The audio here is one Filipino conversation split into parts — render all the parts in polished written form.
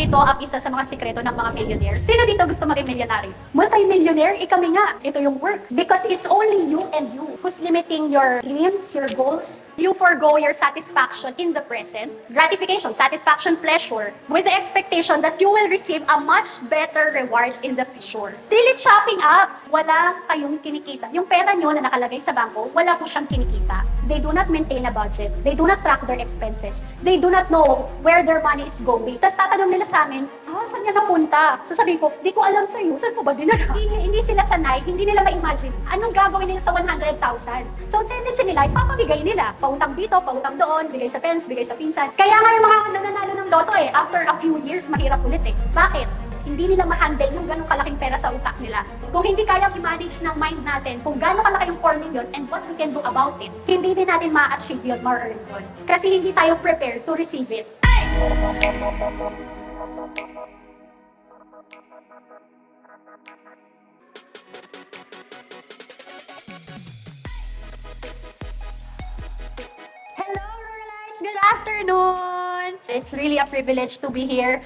ito ang isa sa mga sikreto ng mga millionaire. Sino dito gusto maging millionaire? Multi-millionaire, kami nga. Ito yung work. Because it's only you and you who's limiting your dreams, your goals. You forego your satisfaction in the present, gratification, satisfaction, pleasure, with the expectation that you will receive a much better reward in the future. Delete shopping apps. Wala kayong kinikita. Yung pera nyo na nakalagay sa bangko, wala po siyang kinikita. They do not maintain a budget. They do not track their expenses. They do not know where their money is going. Tapos tatanong nila sa amin, saan niya napunta? Sasabihin ko, di ko alam sa'yo, saan mo ba dinala? Hindi sila sanay, hindi nila ma-imagine anong gagawin nila sa 100,000. So, tendency nila, ipapabigay nila. Pautang dito, pautang doon, bigay sa parents, bigay sa pinsan. Kaya nga yung mga nananalo ng loto after a few years, mahirap ulit Bakit? Hindi nila ma-handle yung ganong kalaking pera sa utak nila. Kung hindi kayang i-manage ng mind natin kung gano'ng kalaki yung 4 million and what we can do about it, hindi din natin ma-achieve yun, ma-earn yun. Kasi hindi tayo prepared to receive it. Hello, Ruralites! Good afternoon! It's really a privilege to be here,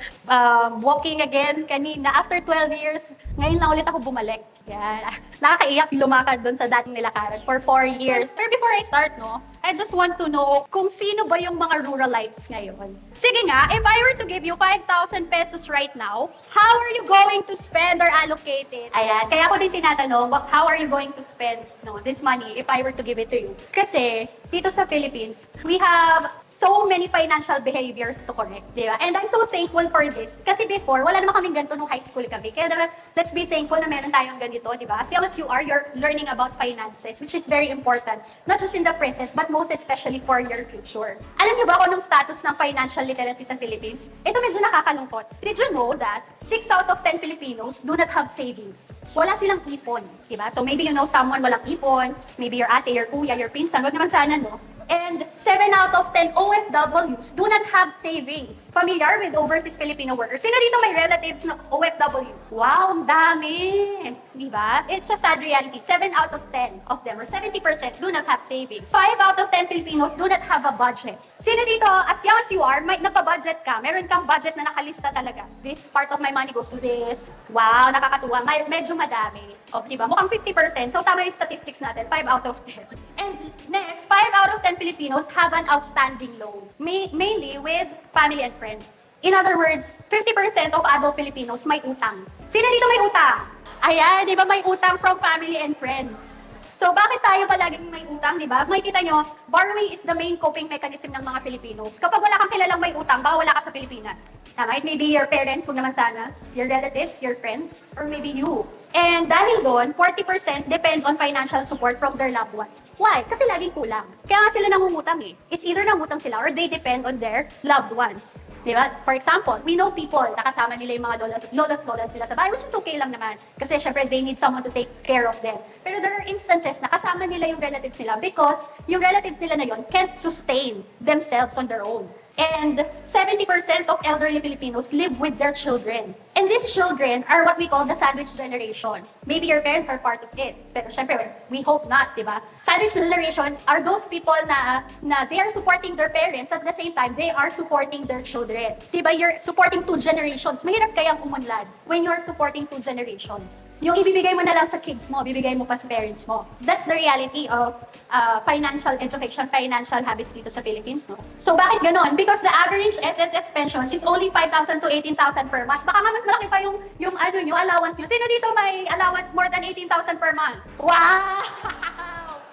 walking again kanina. After 12 years, ngayon lang ulit ako bumalik. Yan. Nakakaiyak lumakad doon sa dating nilakaran for 4 years. Pero before I start, I just want to know kung sino ba yung mga ruralites ngayon. Sige nga, if I were to give you 5,000 pesos right now, how are you going to spend or allocate it? Ayan, kaya ako din tinatanong, how are you going to spend this money if I were to give it to you? Kasi, dito sa Philippines, we have so many financial behaviors to correct, di ba? And I'm so thankful for this. Kasi before, wala naman kaming ganito nung high school kami. Kaya let's be thankful na meron tayong ganito, di ba? As young as you are, you're learning about finances, which is very important. Not just in the present, but most especially for your future. Alam niyo ba kung anong status ng financial literacy sa Philippines? Ito medyo nakakalungkot. Did you know that 6 out of 10 Filipinos do not have savings? Wala silang ipon, di ba? So maybe you know someone walang ipon, maybe your ate, your kuya, your pinsan, wag naman sana, And 7 out of 10 OFWs do not have savings. Familiar with overseas Filipino workers? Sino dito may relatives na OFW? Wow, ang dami! Di ba? It's a sad reality. 7 out of 10 of them, or 70%, do not have savings. 5 out of 10 Filipinos do not have a budget. Sino dito, as young as you are, may nagpa-budget ka, meron kang budget na nakalista talaga. This part of my money goes to this. Wow, nakakatuwa. Medyo madami. O, di ba? Mukhang 50%. So, tama yung statistics natin. 5 out of 10. And next, 5 out of 10 Filipinos have an outstanding loan. Mainly with family and friends. In other words, 50% of adult Filipinos may utang. Sino dito may utang? Ayan, di ba may utang from family and friends? So, bakit tayo palaging may utang, di ba? Makikita nyo, borrowing is the main coping mechanism ng mga Filipinos. Kapag wala kang kilalang may utang, baka wala ka sa Pilipinas. Tama? It may be your parents, huwag naman sana, your relatives, your friends, or maybe you. And dahil doon, 40% depend on financial support from their loved ones. Why? Kasi laging kulang. Kaya nga sila nangungutang It's either nangungutang sila or they depend on their loved ones. Di ba? For example, we know people na kasama nila yung mga lolas nila sa bahay, which is okay lang naman. Kasi syempre, they need someone to take care of them. Pero there are instances na kasama nila yung relatives nila because yung relatives nila na yun can't sustain themselves on their own. And 70% of elderly Filipinos live with their children. And these children are what we call the sandwich generation. Maybe your parents are part of it. Pero syempre, we hope not, di ba? Sandwich generation are those people na they are supporting their parents at the same time, they are supporting their children. Di ba? You're supporting 2 generations. Mahirap kayang umunlad when you're supporting 2 generations. Yung ibibigay mo na lang sa kids mo, bibigay mo pa sa parents mo. That's the reality of financial education, financial habits dito sa Philippines, So, bakit ganon? Because the average SSS pension is only 5,000 to 18,000 per month. Baka nga mas malaki pa yung allowance nyo. Sino dito may allowance more than 18,000 per month? Wow!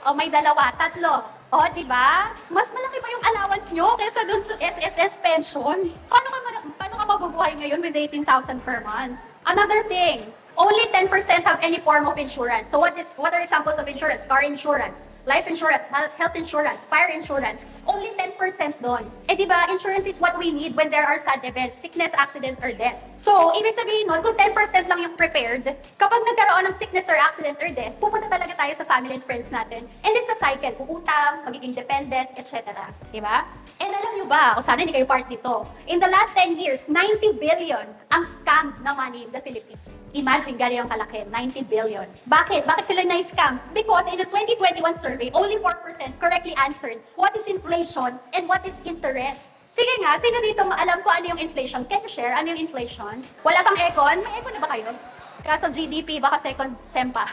O may 2, 3. O, di ba? Mas malaki pa yung allowance nyo kaysa dun sa SSS pension. Paano ka mabubuhay ngayon with 18,000 per month? Another thing, only 10% have any form of insurance. So what are examples of insurance? Car insurance, life insurance, health insurance, fire insurance. Only 10% doon. Eh di ba, insurance is what we need when there are sad events, sickness, accident, or death. So, ibig sabihin nun, kung 10% lang yung prepared, kapag nagkaroon ng sickness or accident or death, pupunta talaga tayo sa family and friends natin. And it's a cycle, utang, magiging dependent, etc. Di ba? And alam nyo ba, o sana hindi kayo part dito, in the last 10 years, 90 billion ang scam na money in the Philippines. Imagine, gano'n yung kalaki, 90 billion. Bakit? Bakit sila na-scam? Because in the 2021 survey, only 4% correctly answered what is inflation and what is interest. Sige nga, sino dito alam ko ano yung inflation? Can you share? Ano yung inflation? Wala pang econ? May econ na ba kayo? Kaso GDP, baka second sem pa.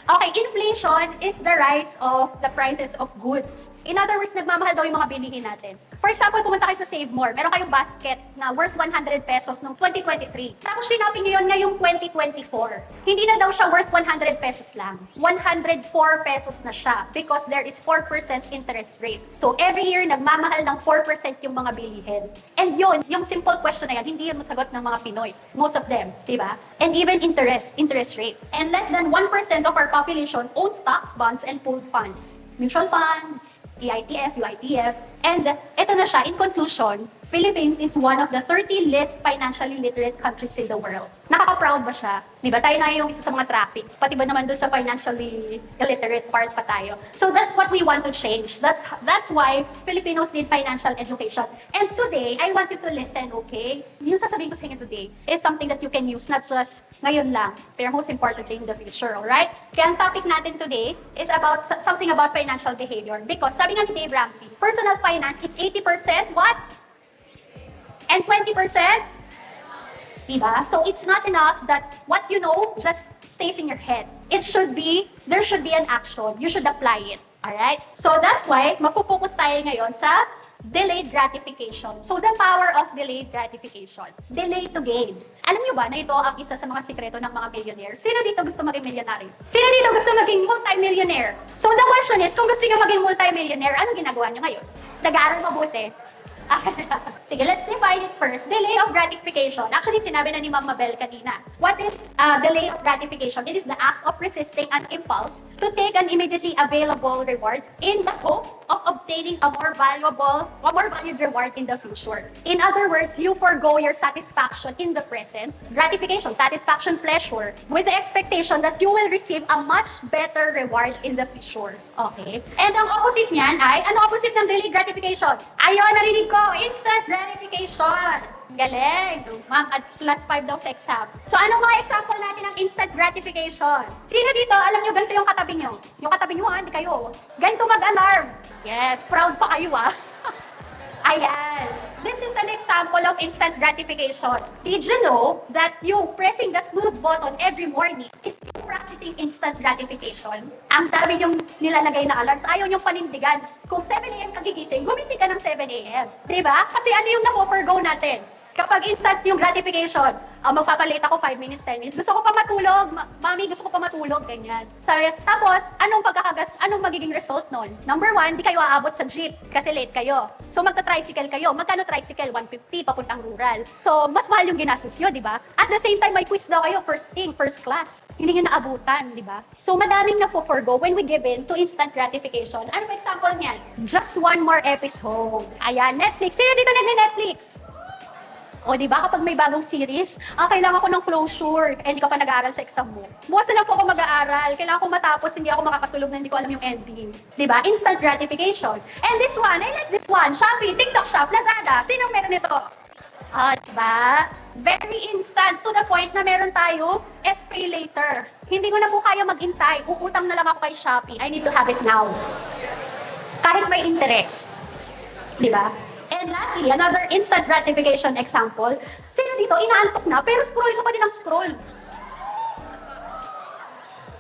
Okay, inflation is the rise of the prices of goods. In other words, nagmamahal daw yung mga bilihin natin. For example, pumunta kayo sa Save More, meron kayong basket na worth 100 pesos noong 2023. Tapos sinapin nyo yun ngayong 2024. Hindi na daw siya worth 100 pesos lang. 104 pesos na siya because there is 4% interest rate. So every year, nagmamahal ng 4% yung mga bilihin. And yun, yung simple question na yan, hindi yan masagot ng mga Pinoy. Most of them, di ba? And even interest rate. And less than 1% of our population owns stocks, bonds, and pooled funds. Mutual funds, EITF, UITF. And ito na siya, in conclusion, Philippines is one of the 30 least financially literate countries in the world. Nakaka-proud ba siya? Di ba? Tayo na yung isa sa mga traffic. Pati ba naman doon sa financially illiterate part pa tayo. So that's what we want to change. That's why Filipinos need financial education. And today, I want you to listen, okay? Yung sasabihin ko sa inyo today is something that you can use, not just ngayon lang, pero most importantly in the future, alright? Kaya ang topic natin today is about something about financial behavior. Because sabi nga ni Dave Ramsey, personal finance is 80% what? And 20%? Diba? So it's not enough that what you know just stays in your head. There should be an action. You should apply it. Alright? So that's why, magpo-focus tayo ngayon sa delayed gratification. So the power of delayed gratification. Delay to gain. Alam niyo ba na ito ang isa sa mga sikreto ng mga millionaire? Sino dito gusto maging milyonaryo? Sino dito gusto maging multi-millionaire? So the question is, kung gusto niyo maging multi-millionaire, anong ginagawa niyo ngayon? Nag-aaral mabuti. Sige, let's define it first. Delay of gratification. Actually, sinabi na ni Ma'am Mabel kanina. What is delay of gratification? It is the act of resisting an impulse to take an immediately available reward in the hope of obtaining a more valued reward in the future. In other words, you forgo your satisfaction in the present, gratification, satisfaction, pleasure, with the expectation that you will receive a much better reward in the future. Okay? And ang opposite niyan ay, ano opposite ng delayed gratification? Ayun, narinig ko, instant gratification. Galing. Ma'am, at +5 daw sa exam. So, anong mga example natin ng instant gratification? Sino dito, alam nyo, ganito yung katabi nyo. Yung katabi nyo, hindi kayo. Ganito mag-alarm. Yes, proud pa kayo, Ayan. This is an example of instant gratification. Did you know that you pressing the snooze button every morning is practicing instant gratification? Ang dami yung nilalagay na alarms. Ayaw yung panindigan. Kung 7 a.m. ka gigising, gumising ka ng 7 a.m. Diba? Kasi ano yung na-forgo natin? Kapag instant yung gratification, magpapalit ako 5 minutes, 10 minutes. Gusto ko pa matulog. Mami, gusto ko pa matulog. Ganyan. Sabi, tapos, anong magiging result nun? Number 1, di kayo aabot sa jeep kasi late kayo. So, magta-tricycle kayo. Magkano tricycle? 150 papuntang rural. So, mas mahal yung ginastos nyo, di ba? At the same time, may quiz daw kayo. First class. Hindi nyo naabutan, di ba? So, madaming na-forgo when we give in to instant gratification. Ano ba example niyan? Just one more episode. Ayan, Netflix. Sino dito nag-Netflix? O, di ba, kapag may bagong series, kailangan ko ng closure, hindi ka pa nag-aaral sa exam mo. Bukas na lang po ako mag-aaral, kailangan ko matapos, hindi ako makakatulog na hindi ko alam yung ending. Di ba? Instant gratification. And this one, I like this one, Shopee, TikTok Shop, Lazada. Sinong meron ito? Di ba? Very instant, to the point na meron tayo, pay later. Hindi ko na po kaya mag-intay, uutang na lang ako kay Shopee. I need to have it now. Kahit may interest. Di ba? And lastly, another instant gratification example. Sino dito, inaantok na, pero scroll ka pa din ng scroll.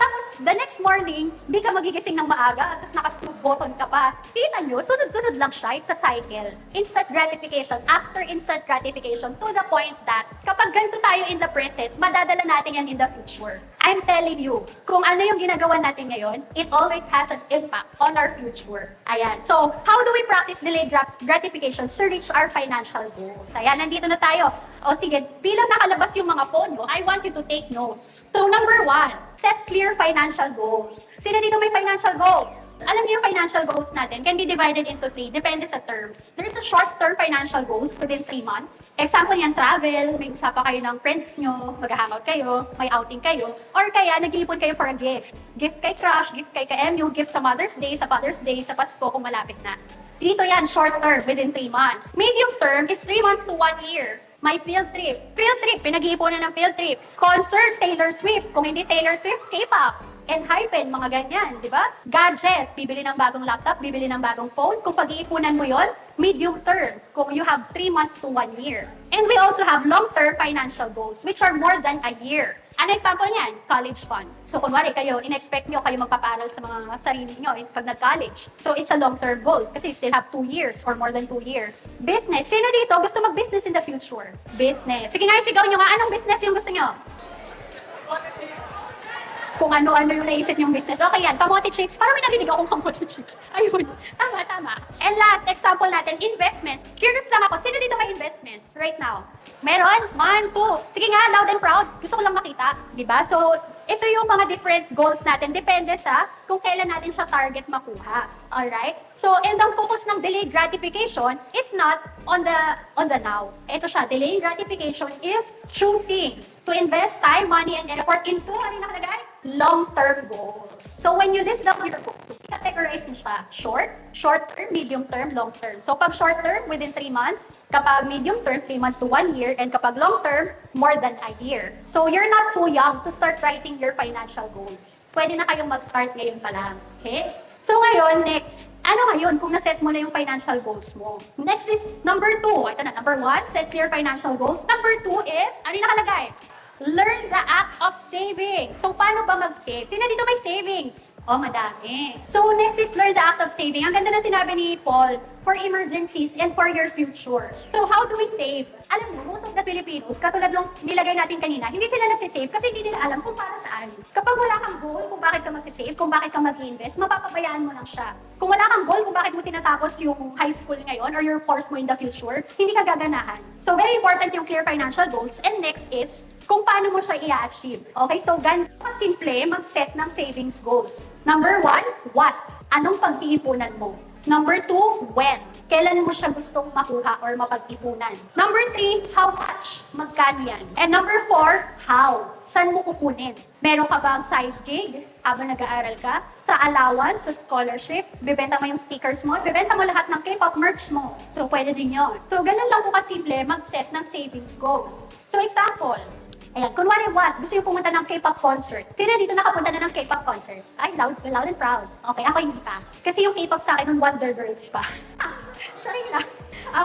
Tapos, the next morning, di ka magigising ng maaga, tapos naka-snooze button ka pa. Kita nyo, sunod-sunod lang siya, it's a cycle. Instant gratification, after instant gratification, to the point that, kapag ganito tayo in the present, madadala natin yan in the future. I'm telling you, kung ano yung ginagawa natin ngayon, it always has an impact on our future. Ayan. So, how do we practice delayed gratification to reach our financial goals? Ayan, nandito na tayo. O sige, bilang nakalabas yung mga phone mo, I want you to take notes. So, number 1, set clear financial goals. Sino dito may financial goals? Alam niyo yung financial goals natin can be divided into 3, depende sa term. There's a short-term financial goals within 3 months. Example yan, travel, may usapan kayo ng friends nyo, mag-hangout kayo, may outing kayo, or kaya nag-iipon kayo for a gift. Gift kay crush, gift kay ka-MU, gift sa Mother's Day, sa Father's Day, sa Pasko kung malapit na. Dito yan, short-term, within 3 months. Medium term is 3 months to 1 year. May field trip. Field trip, pinag-iipunan ng field trip. Concert, Taylor Swift. Kung hindi Taylor Swift, K-pop. 𝐁 mga ganyan, di ba? Gadget, bibili ng bagong laptop, bibili ng bagong phone. Kung pag-iipunan mo yon, medium term, kung you have 3 months to 1 year. And we also have long-term financial goals, which are more than a year. Ano example niyan? College fund. So, kunwari kayo, in-expect nyo kayo magpapaaral sa mga sarili nyo pag nag-college. So, it's a long-term goal kasi you still have 2 years or more than 2 years. Business. Sino dito gusto mag-business in the future? Business. Sige nga, sigaw nyo nga. Anong business yung gusto nyo? Kung ano-ano yung naisip yung business. Okay yan, kamote chips. Parang may narinig akong kamote chips. Ayun, tama. And last, example natin, investment. Curious lang ako, sino dito may investments right now? Meron? 1, 2. Sige nga, loud and proud. Gusto ko lang makita. Diba? So, ito yung mga different goals natin. Depende sa kung kailan natin siya target makuha. Alright? So, and ang focus ng delayed gratification is not on the now. Ito siya, delayed gratification is choosing to invest time, money, and effort into, ano yung nakalagay? Long-term goals. So, when you list down your goals, categorize mo siya. Short-term, medium-term, long-term. So, pag short-term, within 3 months. Kapag medium-term, 3 months to 1 year. And kapag long-term, more than a year. So, you're not too young to start writing your financial goals. Pwede na kayong mag-start ngayon pa lang. Okay? So, ngayon, next. Ano ngayon kung naset mo na yung financial goals mo? Next is number 2. Ito na, number 1, set clear financial goals. Number 2 is, ano yung nakalagay? Learn the act of saving. So, paano ba mag-save? Sino dito may savings? Oh, madami. So, next is learn the act of saving. Ang ganda na sinabi ni Paul, for emergencies and for your future. So, how do we save? Alam mo, most of the Filipinos, katulad ng nilagay natin kanina, hindi sila nagsisave kasi hindi nila alam kung para saan. Kapag wala kang goal kung bakit ka magsisave, kung bakit ka mag-invest, mapapabayaan mo lang siya. Kung wala kang goal kung bakit mo tinatapos yung high school ngayon or your course mo in the future, hindi ka gaganahan. So, very important yung clear financial goals. And next is, kung paano mo siya i-achieve. Okay, so ganito simple mag-set ng savings goals. Number 1, what? Anong pag-iipunan mo? Number 2, when? Kailan mo siya gustong makuha or mapag-ipunan? Number 3, how much? Magkano yan? And number 4, how? Saan mo kukunin? Meron ka bang side gig habang nag-aaral ka? Sa allowance, sa scholarship, bibenta mo yung stickers mo, bibenta mo lahat ng K-pop merch mo. So, pwede din yun. So, ganun lang po kasimple mag-set ng savings goals. So, example, ayan, kunwari what? Gusto nyo pumunta ng K-pop concert. Sino dito nakapunta na ng K-pop concert? Ay, loud and proud. Okay, ako hindi pa. Kasi yung K-pop sa akin, Wonder Girls pa. Charing lang.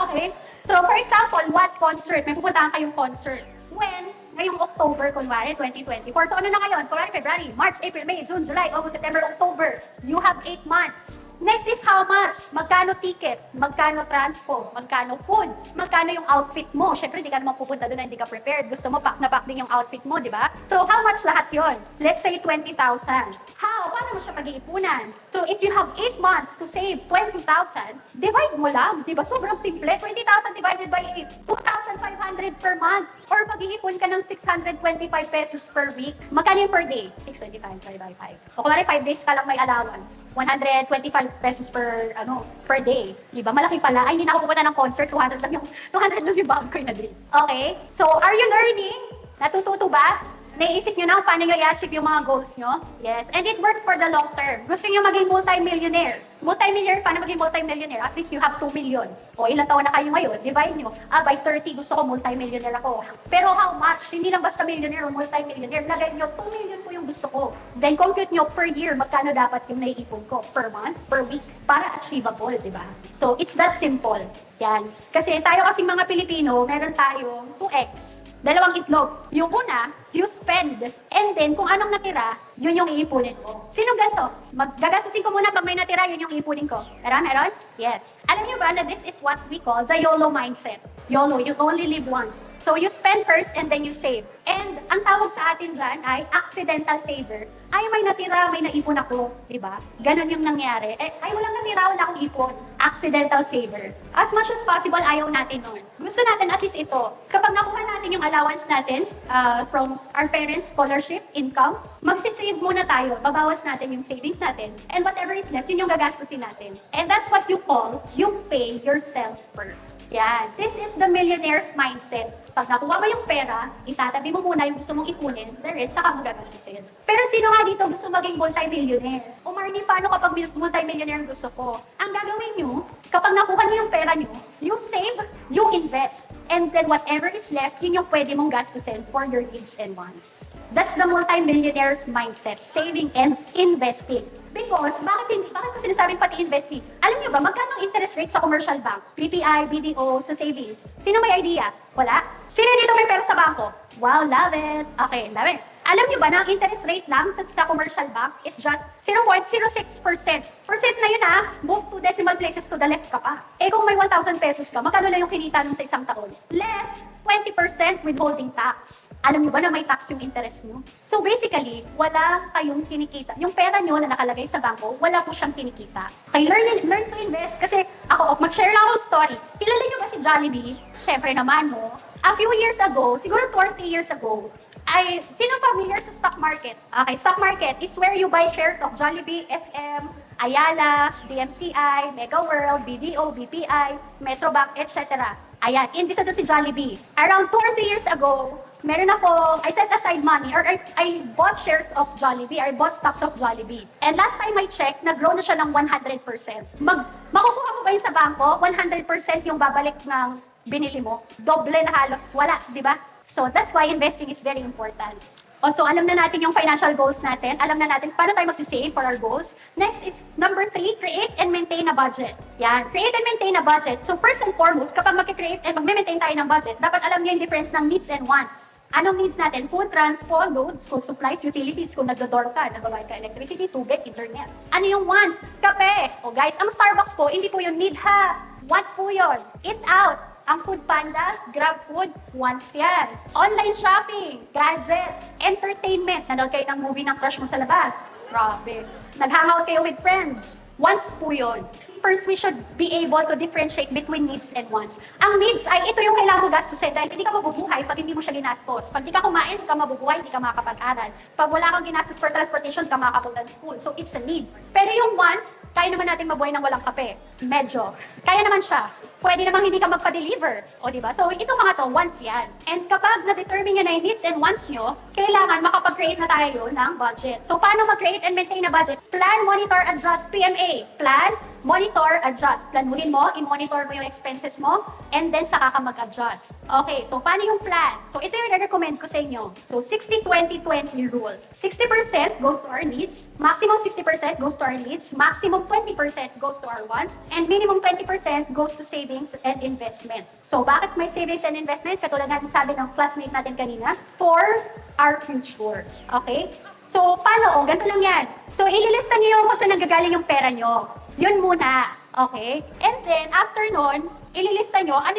Okay. So, for example, what concert? May pupuntahan kayong concert. When? Ngayong October, kunwari, 2024. So, ano na ngayon? Kunwari, February, March, April, May, June, July, August, September, October. You have 8 months. Next is how much? Magkano ticket? Magkano transpo? Magkano food? Magkano yung outfit mo? Siyempre, hindi ka naman pupunta doon na hindi ka prepared. Gusto mo, pack na pack din yung outfit mo, di ba? So, how much lahat yon? Let's say 20,000. How? Paano mo siya pag-iipunan? So, if you have 8 months to save 20,000, divide mo lang. Di ba? Sobrang simple. 20,000 divided by 8. 2,500 per month. Or pag-iipon ka ng 625 pesos per week. Magkano yung per day? 625 divided by 5. O kunwari 5 days ka lang may allowance. 125 pesos per day. Diba? Malaki pala. Ay, hindi na ako pupunta ng concert. 200 lang yung bag ko na day. Okay? So, are you learning? Natututo ba? Naisip nyo na kung paano nyo i-achieve yung mga goals nyo? Yes. And it works for the long term. Gusto nyo maging multi-millionaire. Multi-millionaire, paano maging multi-millionaire? At least you have 2 million. O ilang taon na kayo ngayon, divide nyo. By 30, gusto ko multi-millionaire ako. Pero how much? Hindi lang basta millionaire o multi-millionaire. Lagay nyo, 2 million po yung gusto ko. Then compute nyo per year, magkano dapat yung naiipon ko? Per month? Per week? Para achievable, di ba? So, it's that simple. Yan. Kasi tayo kasing mga Pilipino, meron tayong 2x. Dalawang itlog. Yung una, you spend. And then, kung anong natira, yun yung iipunin mo. Sino ganito? Gagastusin ko muna pag may natira, yun yung iipunin ko. Meron? Yes. Alam niyo ba na this is what we call the YOLO mindset. YOLO, you only live once. So, you spend first and then you save. And ang tawag sa atin dyan ay accidental saver. Ay, may natira, may naipon ako. Diba? Ganon yung nangyari. Ay, walang natira, wala akong ipon. Accidental saver. As much as possible, ayaw natin nun. Gusto natin at least ito. Kapag nakuha natin yung allowance natin from our parents' scholarship, income, magsisave muna tayo. Babawas natin yung savings natin. And whatever is left, yun yung gagastusin natin. And that's what you call, you pay yourself first. Yan. This is the millionaire's mindset. Pag nakuha mo yung pera, itatabi mo muna yung gusto mong ikunin, the rest, saka mo gagastusin. Pero sino nga dito gusto maging multi-millionaire? O Marnie, paano kapag multi-millionaire ang gusto ko? Ang gagawin nyo, kapag nakuha niyo yung pera nyo, you save, you invest. And then whatever is left, yun yung pwede mong gastusin for your needs and wants. That's the multi-millionaire's mindset, saving and investing. Because, bakit ko sinasabing pati investing? Alam niyo ba, magkano ang interest rate sa commercial bank? BPI, BDO, sa savings? Sino may idea? Wala? Sino dito may pera sa bangko? Wow, love it! Okay, love it. Alam niyo ba na ang interest rate lang sa commercial bank is just 0.06%. Percent na yun move 2 decimal places to the left ka pa. Eh kung may 1,000 pesos ka, magkano lang yung kinita mo sa isang taon? Less 20% withholding tax. Alam niyo ba na may tax yung interest niyo? So basically, wala kayong kinikita. Yung pera niyo na nakalagay sa bangko, wala po siyang kinikita. Okay, learn to invest. Kasi ako, mag-share lang akong story. Kilala niyo ba si Jollibee? Siyempre naman, no? A few years ago, siguro 2 or 3 years ago, sino familiar sa stock market? Okay, stock market is where you buy shares of Jollibee, SM, Ayala, DMCI, Mega World, BDO, BPI, Metrobank, etc. Ayan, indisa to si Jollibee. Around 2 or 3 years ago, meron ako, I set aside money or I bought shares of Jollibee, I bought stocks of Jollibee. And last time I checked, nag-grow na siya ng 100%. Makukuha mo ba yun sa bangko? 100% yung babalik ng binili mo. Doble na halos, wala, di ba? So that's why investing is very important. Also, alam na natin yung financial goals natin. Alam na natin paano tayo mag-save for our goals. Next is number 3, create and maintain a budget. Yan, create and maintain a budget. So first and foremost, kapag mag-create and mag-maintain tayo ng budget, dapat alam niyo yung difference ng needs and wants. Anong needs natin? Food, transport, loads, school supplies, utilities, kung nagdo-dorm ka, nagbabayad ka electricity, tubig, internet. Ano yung wants? Kape. O guys, ang Starbucks po, hindi po yung need ha. Want po yun. Eat out. Ang Food Panda, Grab Food, wants yan. Online shopping, gadgets, entertainment. Nanood kayo ng movie ng crush mo sa labas. Grabe. Nag-hangout kayo with friends. Wants po yun. First, we should be able to differentiate between needs and wants. Ang needs ay ito yung kailangan mo gastusin dahil hindi ka mabubuhay pag hindi mo siya ginastos. Pag di ka kumain, hindi ka mabubuhay, hindi ka makakapag-aral. Pag wala kang ginastos for transportation, hindi ka makakapunta ng school. So, it's a need. Pero yung want, kaya naman natin mabuhay ng walang kape. Medyo. Kaya naman siya. Pwede namang hindi ka magpa-deliver. O, diba? So, itong mga to, wants yan. And kapag na-determine nyo na yung needs and wants nyo, kailangan makapag-create na tayo ng budget. So, paano mag-create and maintain na budget? Plan, monitor, adjust, PMA. Plan, monitor, adjust. Planuhin mo, i-monitor mo yung expenses mo, and then saka ka mag-adjust. Okay, so paano yung plan? So, ito yung recommend ko sa inyo. So, 60-20-20 rule. 60% goes to our needs, maximum 60% goes to our needs, maximum 20% goes to our wants, and minimum 20% goes to savings and investment. So, bakit may savings and investment? Katulad natin sabi ng classmate natin kanina, for our future. Okay? So, paano? O, ganito lang yan. So, ililista niyo yung kung saan nanggagaling yung pera nyo. Yun muna. Okay? And then, after nun, ililista nyo, ano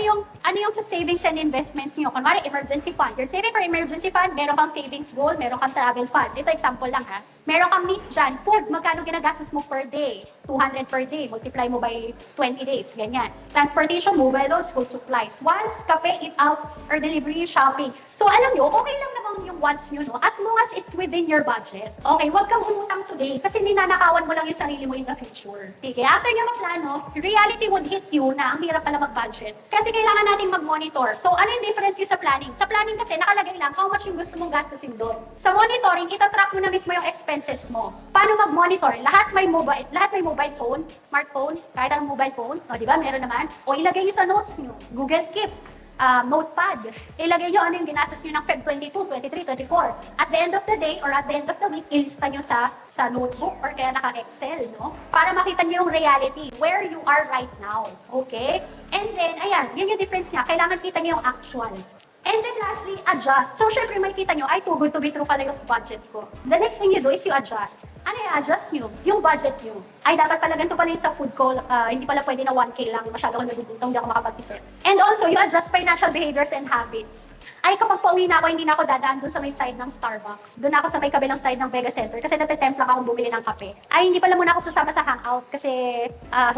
yung sa savings and investments nyo. Kunwari, emergency fund. You're saving for emergency fund, meron kang savings goal, meron kang travel fund. Ito, example lang ha. Meron kang needs dyan. Food, magkano ginagastos mo per day? 200 per day. Multiply mo by 20 days. Ganyan. Transportation, mobile load, school supplies. Wants, kape, eat out, or delivery, shopping. So, alam nyo, okay lang naman yung wants nyo, no? As long as it's within your budget. Okay, huwag kang umutang today kasi ninanakawan mo lang yung sarili mo in the future. Okay, after nyo magplano, reality would hit you na ang hirap pala mag-budget. Kasi kailangan natin mag-monitor. So, ano yung difference yun sa planning? Sa planning kasi, nakalagay lang how much yung gusto mong gastusin doon. Sa monitoring, itatrack mo na mismo yung expenses mo. Paano mag-monitor? Lahat may mobile phone, smartphone, kahit ang mobile phone. O, di ba? Meron naman. O, ilagay nyo sa notes nyo. Google Keep. Notepad. Ilagay nyo ano yung ginastos nyo ng Feb 22, 23, 24. At the end of the day or at the end of the week, ilista nyo sa notebook or kaya naka-Excel, no? Para makita nyo yung reality, where you are right now. Okay? And then, ayan, yun yung difference niya. Kailangan kita nyo yung actual. And then lastly, adjust. So, syempre, makikita nyo, ay, too good to be true pala yung budget ko. The next thing you do is you adjust. Ano yung adjust nyo? Yung budget nyo. Ay, dapat pala ganito pala yung sa food ko. Hindi pala pwede na 1K lang. Masyado ako nagugutom, hindi ako makapag-isip. And also, you adjust financial behaviors and habits. Ay, kapag pauwi na ako, hindi na ako dadaan dun sa may side ng Starbucks. Doon ako sa may kabilang side ng Vega Center kasi natitempt lang akong bumili ng kape. Ay, hindi pala muna ako sasama sa hangout kasi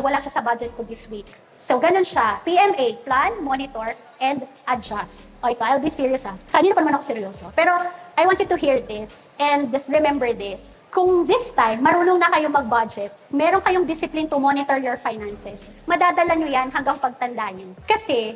wala siya sa budget ko this week. So, ganun siya. PMA, plan, monitor, and adjust. O ito, I'll be serious Kanina pa naman ako seryoso. Pero I want you to hear this and remember this. Kung this time, marunong na kayo mag-budget, meron kayong discipline to monitor your finances, madadala nyo yan hanggang pagtanda nyo. Kasi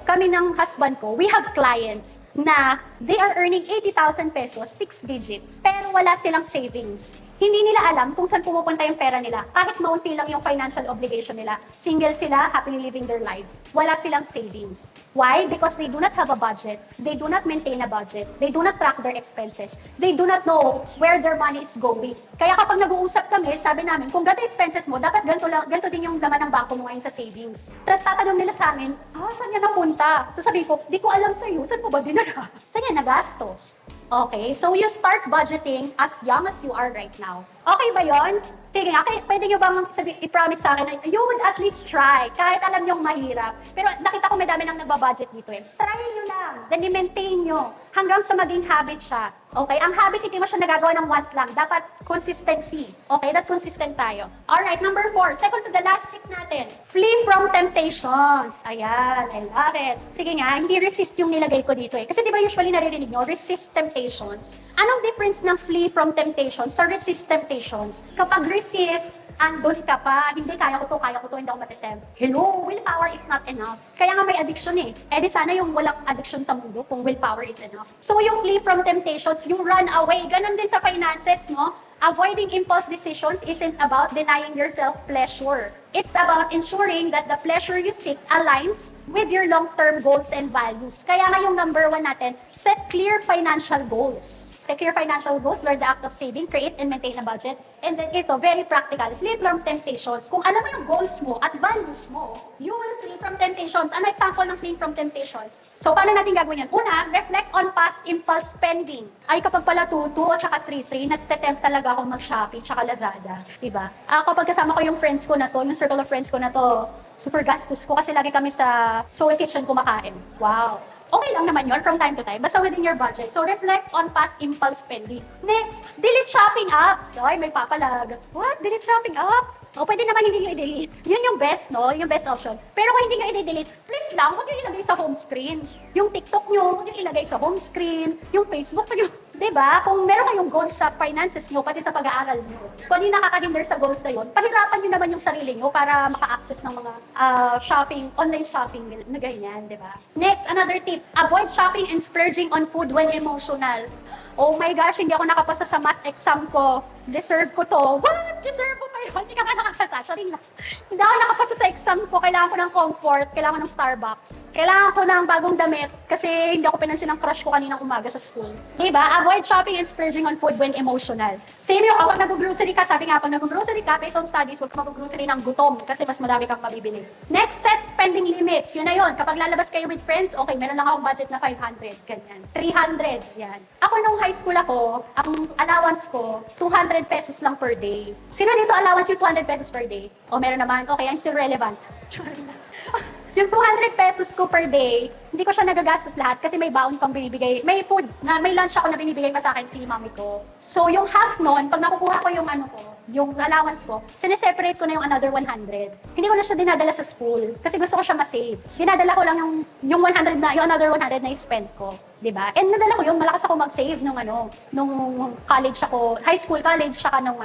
kami ng husband ko, we have clients na they are earning 80,000 pesos, 6 digits, pero wala silang savings. Hindi nila alam kung saan pumupunta yung pera nila. Kahit maunti lang yung financial obligation nila. Single sila, happily living their life. Wala silang savings. Why? Because they do not have a budget. They do not maintain a budget. They do not track their expenses. They do not know where their money is going. Kaya kapag nag-uusap kami, sabi namin, kung ganito expenses mo, dapat ganito din yung laman ng bangko mo ngayon sa savings. Tapos tatanong nila sa amin, saan yan napunta? So sabi ko, di ko alam sa'yo, saan mo ba dinala? Saan yan nagastos? Okay, so you start budgeting as young as you are right now. Okay ba yon? Sige nga, pwede nyo bang i-promise sa akin na you would at least try, kahit alam nyo mahirap. Pero nakita ko may dami nang nagbabudget dito Try nyo lang, then i-maintain nyo hanggang sa maging habit siya. Okay, ang habit hindi mo siya nagagawa ng once lang. Dapat consistency. Okay, that consistent tayo. Alright, number 4, second to the last tip natin. Flee from temptations. Ayan, I love it. Sige nga, hindi resist yung nilagay ko dito Kasi di ba usually naririnig nyo, resist temptations. Anong difference ng flee from temptations sa resist temptations? Kapag resist, andun ka pa, hindi kaya ko to, hindi ako matitempt. Hello, willpower is not enough. Kaya nga may addiction di sana yung walang addiction sa mundo kung willpower is enough. So you flee from temptations, you run away. Ganon din sa finances, no? Avoiding impulse decisions isn't about denying yourself pleasure. It's about ensuring that the pleasure you seek aligns with your long-term goals and values. Kaya nga yung number 1 natin, set clear financial goals. Set clear financial goals, learn the act of saving, create and maintain a budget. And then ito, very practical, flee from temptations. Kung alam mo yung goals mo at values mo, you will flee from temptations. Ano example ng flee from temptations? So, paano natin gagawin yan? Una, reflect on past impulse spending. Ay, kapag pala 2 at saka 3 nagtetempt talaga ako mag-Shopee tsaka Lazada. Diba? Kapag kasama ko yung friends ko na to, yung circle of friends ko na to, super gastos ko kasi lagi kami sa Soul Kitchen kumakain. Wow! Okay lang naman yun from time to time, basta within your budget. So, reflect on past impulse spending. Next, delete shopping apps. Ay, may papalag. What? Delete shopping apps? Pwede naman hindi nyo i-delete. Yun yung best, no? Yung best option. Pero kung hindi nyo i-delete, please lang, huwag nyo ilagay sa home screen. Yung TikTok nyo, huwag nyo ilagay sa home screen. Yung Facebook nyo. Diba? Kung meron kayong goals sa finances nyo, pati sa pag-aaral nyo, kung hindi nakakahinder sa goals na yun, pahirapan nyo naman yung sarili nyo para maka-access ng mga shopping, online shopping na ganyan, diba? Next, another tip, avoid shopping and splurging on food when emotional. Oh my gosh, hindi ako nakapasa sa math exam ko. Deserve ko to. What? Deserve ko pa yun? Hindi ka nga nakakasa. Sorry na. Hindi ako nakapasa sa exam ko. Kailangan ko ng comfort. Kailangan ko ng Starbucks. Kailangan ko ng bagong damit kasi hindi ako pinansin ng crush ko kaninang umaga sa school. Diba? Avoid shopping and splurging on food when emotional. Same yung kapag nag-grocery ka, sabi nga, pag nag-grocery ka, based on studies, huwag ka mag-grocery ng gutom kasi mas madami kang mabibili. Next, set spending limits. Yun na yun. Kapag lalabas kayo with friends, okay, meron lang akong budget na 500. Ganyan. 300. Yan. Ako nung high school ako, ang allowance ko, 200 pesos lang per day. Sino dito allowance yung 200 pesos per day? O meron naman, okay, I'm still relevant. Yung 200 pesos ko per day, hindi ko siya nagagastos lahat kasi may baon pang binibigay. May food, may lunch ako na binibigay pa sa akin si mami ko. So yung half nun, pag nakukuha ko yung yung allowance ko, sineseparate ko na yung another 100. Hindi ko na siya dinadala sa school kasi gusto ko siya ma-save. Dinadala ko lang yung 100 na, yung another 100 na i-spend ko. Diba? And nadala ko yung malakas ako mag-save nung college ako, high school, college, saka nung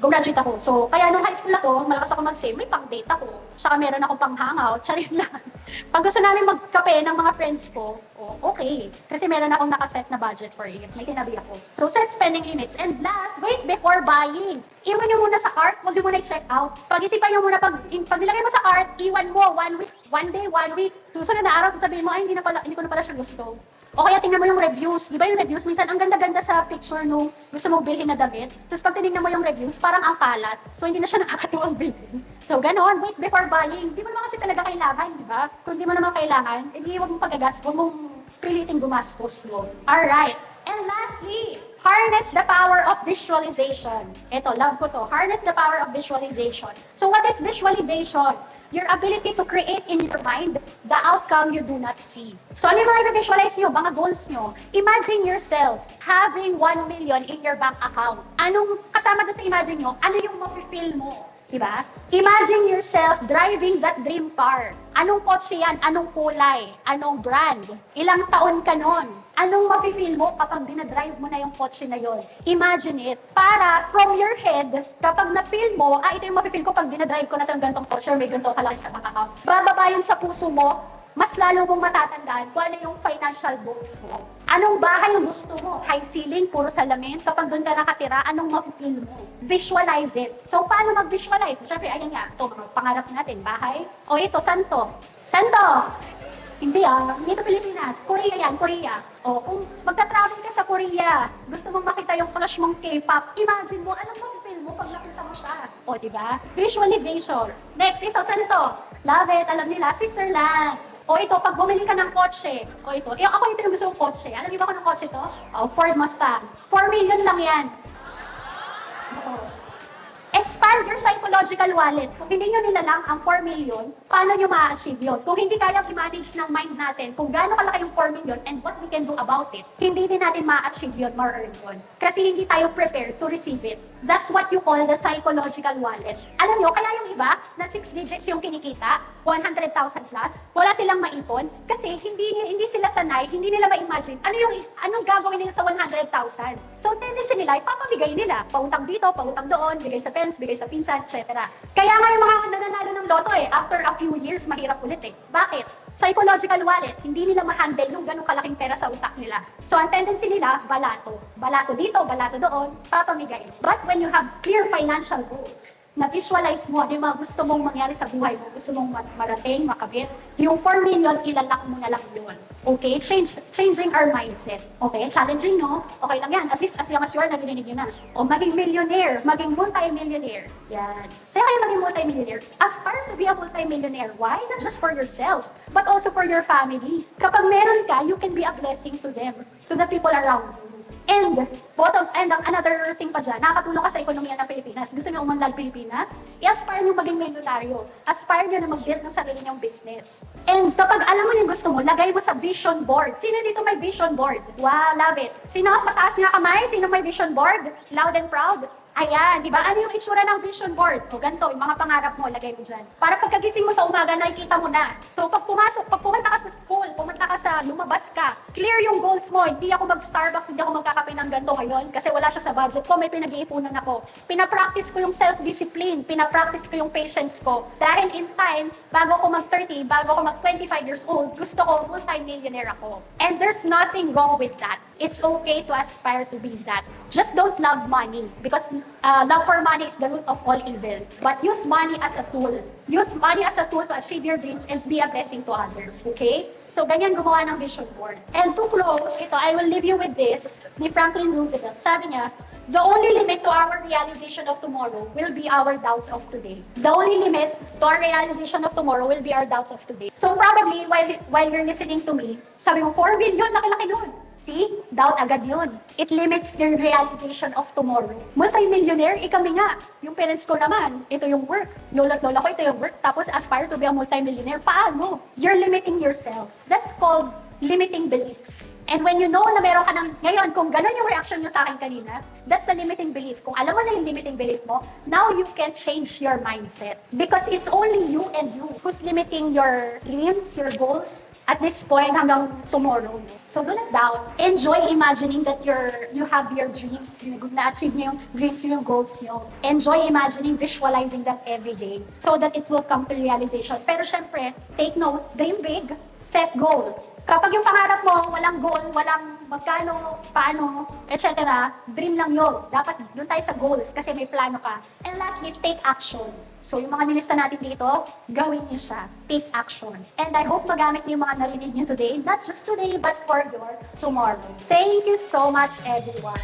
gumraduate ako. So, kaya nung high school ako, malakas ako mag-save, may pang-date ako. Saka meron ako pang-hangout, charin lang. Pag gusto namin magkape ng mga friends ko, okay. Kasi meron akong nakaset na budget for it. May tinabi ako. So, set spending limits. And last, wait before buying. Iwan nyo muna sa cart, huwag nyo muna i-check out. Pag-isipan nyo muna, pag nilagay mo sa cart, iwan mo, 1 week, 1 day, 1 week. Susunod na araw, sasabihin mo, ay, hindi ko na pala siya gusto. O kaya tingnan mo yung reviews. Di ba yung reviews, minsan ang ganda-ganda sa picture nung gusto mong bilhin na damit. Tapos pag tinignan mo yung reviews, parang ang kalat. So hindi na siya nakakatuwang bilhin. So ganon, wait before buying. Di mo naman kasi talaga kailangan, di ba? Kung di mo naman kailangan, edi huwag mong paggagas, huwag mong piliting gumastos mo. Alright. And lastly, harness the power of visualization. Ito, love ko to. Harness the power of visualization. So what is visualization? Your ability to create in your mind the outcome you do not see. So ano yung mga i-visualize nyo? Mga goals nyo. Imagine yourself having 1 million in your bank account. Anong kasama doon sa imagine nyo? Ano yung ma-feel mo? Diba? Imagine yourself driving that dream car. Anong kotse yan? Anong kulay? Anong brand? Ilang taon ka nun? Anong mafe-feel mo kapag dinadrive mo na yung kotse na yon? Imagine it. Para from your head, kapag na-feel mo, ito yung mafe-feel ko pag dinadrive ko na itong gantong kotse or may gantong kalaki sa account. Bababa yun sa puso mo, mas lalo mong matatandaan kung ano yung financial goals mo. Anong bahay yung gusto mo? High ceiling, puro salamin? Kapag doon ka nakatira, anong mafe-feel mo? Visualize it. So, paano mag-visualize? Siyempre, ayan nga, ito, pangarap natin, bahay. O ito, saan to? Saan to? Hindi dito Pilipinas. Korea yan, Korea. O, kung magta-travel ka sa Korea, gusto mong makita yung crush mong K-pop, imagine mo, anong mafe-feel mo pag nakita mo siya? O, diba? Visualization. Next, ito, saan to? Love it, alam nila, Switzerland. O ito, pag bumili ka ng kotse, o ito, ako ito yung gusto kong kotse. Alam niyo ba kung anong kotse ito? O, Ford Mustang. 4 million lang yan. Expand your psychological wallet. Kung hindi nyo nilalang ang 4 million, paano nyo ma-achieve yun? Kung hindi kayang i-manage ng mind natin kung gaano kalaki yung 4 million and what we can do about it, hindi din natin ma-achieve yun, ma-earn yun. Kasi hindi tayo prepared to receive it. That's what you call the psychological wallet. Alam nyo, kaya yung iba, na 6 digits yung kinikita, 100,000 plus, wala silang maipon, kasi hindi sila sanay, hindi nila ma-imagine anong gagawin nila sa 100,000. So, tendency nila, ipapamigay nila. Pautang dito, pautang doon, bigay sa parents, bigay sa pinsan, etc. Kaya nga yung mga nananalo ng loto after a few years, mahirap ulit Bakit? Psychological wallet, hindi nila ma-handle yung ganong kalaking pera sa utak nila. So, ang tendency nila, balato. Balato dito, balato doon, papamigay. But when you have clear financial goals, na-visualize mo yung mga gusto mong mangyari sa buhay mo, gusto mong marating, makabit, yung 4 million, ilalak mo na lang yun. Okay? Changing our mindset. Okay? Challenging, no? Okay lang yan. At least as long as you are, narinig nyo na. O maging millionaire, maging multi-millionaire. Yan. Saya kayo maging multi-millionaire. Aspire to be a multi-millionaire. Why? Not just for yourself, but also for your family. Kapag meron ka, you can be a blessing to them, to the people around you. And another thing pa dyan, nakakatulong ka sa ekonomiya ng Pilipinas. Gusto niyo umunlad Pilipinas? I-aspire niyo maging milyonaryo. Aspire niyo na mag-build ng sarili niyong business. And kapag alam mo yung gusto mo, lagay mo sa vision board. Sino dito may vision board? Wow, love it. Sino mataas nga kamay? Sino may vision board? Loud and proud? Ayan, di ba? Ano yung itsura ng vision board? O ganito, yung mga pangarap mo, lagay mo dyan. Para pagkagising mo sa umaga, nakikita mo na. So, pag pumunta ka sa school, pumunta ka sa, lumabas ka, clear yung goals mo. Hindi ako mag-Starbucks, hindi ako magkakape ng ganito ngayon kasi wala siya sa budget ko, may pinag-iipunan ako. Pinapractice ko yung self-discipline, pinapractice ko yung patience ko. Dahil in time, bago ako mag-30, bago ako mag-25 years old, gusto ko multi-millionaire ako. And there's nothing wrong with that. It's okay to aspire to be that. Just don't love money because love for money is the root of all evil. But use money as a tool. Use money as a tool to achieve your dreams and be a blessing to others. Okay? So, ganyan gumawa ng vision board. And to close, I will leave you with this, ni Franklin Roosevelt. Sabi niya, the only limit to our realization of tomorrow will be our doubts of today. The only limit to our realization of tomorrow will be our doubts of today. So probably, while you're listening to me, sabi mo, 4 million, laki-laki nun. See? Doubt agad yun. It limits your realization of tomorrow. Multi-millionaire, kami nga. Yung parents ko naman, ito yung work. Lola at lola ko, ito yung work. Tapos aspire to be a multi-millionaire. Paano? You're limiting yourself. That's called limiting beliefs. And when you know na meron ka ng, ngayon, kung gano'n yung reaction nyo sa akin kanina, that's a limiting belief. Kung alam mo na yung limiting belief mo, now you can change your mindset. Because it's only you and you who's limiting your dreams, your goals, at this point hanggang tomorrow. So do not doubt. Enjoy imagining that you have your dreams, na-achieve nyo yung dreams nyo, yung goals nyo. Enjoy imagining, visualizing that every day so that it will come to realization. Pero syempre, take note, dream big, set goal. Kapag yung pangarap mo, walang goal, walang magkano, paano, etc., dream lang yun. Dapat doon tayo sa goals kasi may plano ka. And lastly, take action. So yung mga nilista natin dito, gawin niyo siya. Take action. And I hope magamit niyo yung mga narinig niyo today, not just today, but for your tomorrow. Thank you so much, everyone.